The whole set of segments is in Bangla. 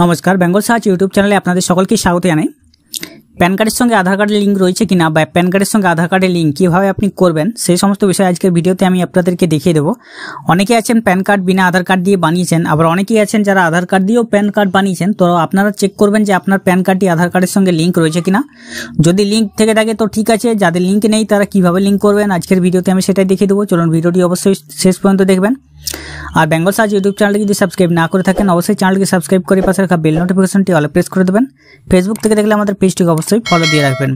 নমস্কার, বেঙ্গল সার্চ ইউটিউব চ্যানেলে আপনাদের সকলকে স্বাগত জানাই। প্যান কার্ডের সঙ্গে আধার কার্ডের লিঙ্ক রয়েছে কিনা বা প্যান কার্ডের সঙ্গে আধার কার্ডের লিঙ্ক কীভাবে আপনি করবেন সেই সমস্ত বিষয় আজকের ভিডিওতে আমি আপনাদেরকে দেখিয়ে দেবো। অনেকেই আছেন প্যান কার্ড বিনা আধার কার্ড দিয়ে বানিয়েছেন, আবার অনেকেই আছেন যারা আধার কার্ড দিয়েও প্যান কার্ড বানিয়েছেন। তো আপনারা চেক করবেন যে আপনার প্যান কার্ডটি আধার কার্ডের সঙ্গে লিঙ্ক রয়েছে কিনা। যদি লিঙ্ক থেকে থাকে তো ঠিক আছে, যাদের লিঙ্ক নেই তারা কিভাবে লিঙ্ক করবেন আজকের ভিডিওতে আমি সেটাই দেখিয়ে দেবো। চলুন ভিডিওটি অবশ্যই শেষ পর্যন্ত দেখবেন। আর বেঙ্গল সার্চ ইউটিউব চ্যানেলকে যদি সাবস্ক্রাইব না করে থাকেন অবশ্যই চ্যানেলকে সাবস্ক্রাইব করে পাশে রাখা বেল নোটিফিকেশনটি অলে প্রেস করে দেবেন। ফেসবুক থেকে দেখলে আমাদের পেজটিকে অবশ্যই ফলো দিয়ে রাখবেন।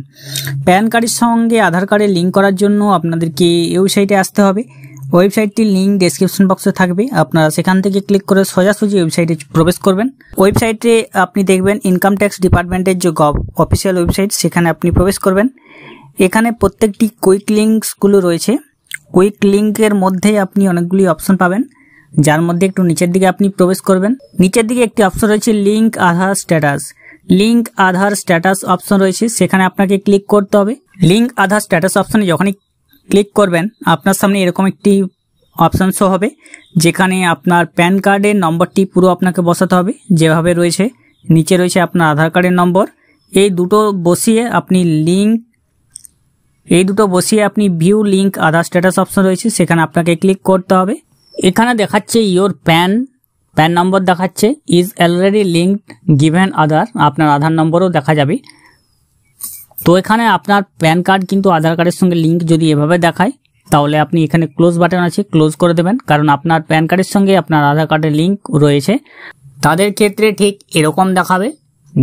প্যান কার্ডের সঙ্গে আধার কার্ডের লিঙ্ক করার জন্য আপনাদেরকে এই ওয়েবসাইটে আসতে হবে। ওয়েবসাইটটির লিঙ্ক ডেসক্রিপশন বক্সে থাকবে, আপনারা সেখান থেকে ক্লিক করে সোজাসুজি ওয়েবসাইটে প্রবেশ করবেন। ওয়েবসাইটে আপনি দেখবেন ইনকাম ট্যাক্স ডিপার্টমেন্টের যে অফিসিয়াল ওয়েবসাইট, সেখানে আপনি প্রবেশ করবেন। এখানে প্রত্যেকটি কুইক লিঙ্কসগুলো রয়েছে। কুইক লিঙ্কের মধ্যে আপনি অনেকগুলি অপশন পাবেন, যার মধ্যে একটু নিচের দিকে আপনি প্রবেশ করবেন। নিচের দিকে একটি অপশন রয়েছে লিঙ্ক আধার স্ট্যাটাস। লিঙ্ক আধার স্ট্যাটাস অপশন রয়েছে, সেখানে আপনাকে ক্লিক করতে হবে। লিঙ্ক আধার স্ট্যাটাস অপশনে যখনই ক্লিক করবেন আপনার সামনে এরকম একটি অপশন শো হবে, যেখানে আপনার প্যান কার্ডের নম্বরটি পুরো আপনাকে বসাতে হবে যেভাবে রয়েছে। নিচে রয়েছে আপনার আধার কার্ডের নম্বর। এই দুটো বসিয়ে আপনি ভিউ লিঙ্ক আধার স্ট্যাটাস অপশন রয়েছে, সেখানে আপনাকে ক্লিক করতে হবে। এখানে দেখাচ্ছে ইওর প্যান নম্বর দেখাচ্ছে ইজ অলরেডি লিঙ্কড গিভেন আধার, আপনার আধার নম্বরও দেখা যাবে। তো এখানে আপনার প্যান কার্ড কিন্তু আধার কার্ডের সঙ্গে লিঙ্ক যদি এভাবে দেখায় তাহলে আপনি এখানে ক্লোজ বাটন আছে, ক্লোজ করে দেবেন, কারণ আপনার প্যান কার্ডের সঙ্গে আপনার আধার কার্ডের লিঙ্ক রয়েছে। তাদের ক্ষেত্রে ঠিক এরকম দেখাবে,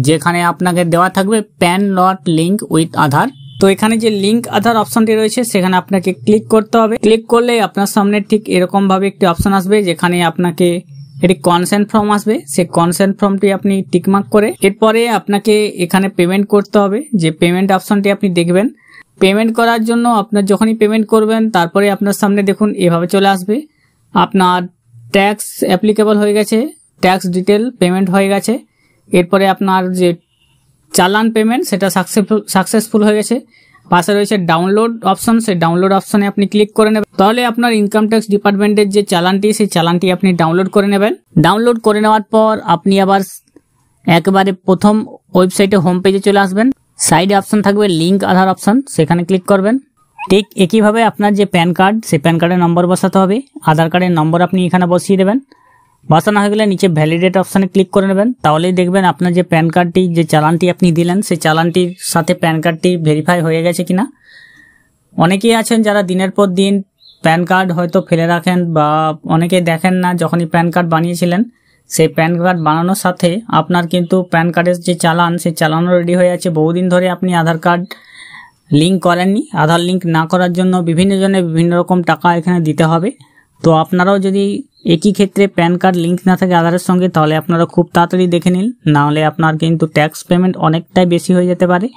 যেখানে আপনাকে দেওয়া থাকবে প্যান নট লিঙ্ক উইথ আধার। তো এখানে যে লিঙ্ক আধার অপশনটি রয়েছে সেখানে আপনাকে ক্লিক করতে হবে। ক্লিক করলে আপনার সামনে ঠিক এরকম ভাবে একটি অপশন আসবে, যেখানে আপনাকে একটি কনসেন্ট ফর্ম আসবে। সেই কনসেন্ট ফর্মটি আপনি টিকমার্ক করে এরপরে আপনাকে এখানে পেমেন্ট করতে হবে। যে পেমেন্ট অপশনটি আপনি দেখবেন, পেমেন্ট করার জন্য আপনার যখনই পেমেন্ট করবেন তারপরে আপনার সামনে দেখুন এভাবে চলে আসবে, আপনার ট্যাক্স অ্যাপ্লিকেবল হয়ে গেছে, ট্যাক্স ডিটেল পেমেন্ট হয়ে গেছে। এরপরে আপনার যে চালান পেমেন্ট সেটা সাকসেসফুল হয়ে গেছে। পাশে রয়েছে ডাউনলোড অপশন, সেই ডাউনলোড অপশনে আপনি ক্লিক করে নেবেন। তাহলে আপনার ইনকাম ট্যাক্স ডিপার্টমেন্টের যে চালানটি সেই চালানটি আপনি ডাউনলোড করে নেবেন। ডাউনলোড করে নেওয়ার পর আপনি আবার একেবারে প্রথম ওয়েবসাইটে হোম পেজে চলে আসবেন। সাইডে অপশন থাকবে লিঙ্ক আধার অপশন, সেখানে ক্লিক করবেন। ঠিক একইভাবে আপনার যে প্যান কার্ড সেই প্যান কার্ডের নম্বর বসাতে হবে। আধার কার্ডের নম্বর আপনি এখানে বসিয়ে দেবেন। বসানো হয়ে গেলে নিচে ভ্যালিডেট অপশানে ক্লিক করে নেবেন। তাহলেই দেখবেন আপনার যে প্যান কার্ডটি, যে চালানটি আপনি দিলেন সেই চালানটির সাথে প্যান কার্ডটি ভেরিফাই হয়ে গেছে কিনা। অনেকেই আছেন যারা দিনের পর দিন প্যান কার্ড হয়তো ফেলে রাখেন, বা অনেকে দেখেন না যখনই প্যান কার্ড বানিয়েছিলেন সেই প্যান কার্ড বানানোর সাথে আপনার কিন্তু প্যান কার্ডের যে চালান সেই চালানও রেডি হয়ে আছে। বহুদিন ধরে আপনি আধার কার্ড লিঙ্ক করেননি, আধার লিঙ্ক না করার জন্য বিভিন্ন জনে বিভিন্ন রকম টাকা এখানে দিতে হবে। তো আপনারাও যদি একই ক্ষেত্রে প্যান কার্ড লিঙ্ক না থাকে আধারের সঙ্গে, তাহলে আপনারা খুব তাড়াতাড়ি দেখে নিন, নাহলে আপনার কিন্তু ট্যাক্স পেমেন্ট অনেকটাই বেশি হয়ে যেতে পারে।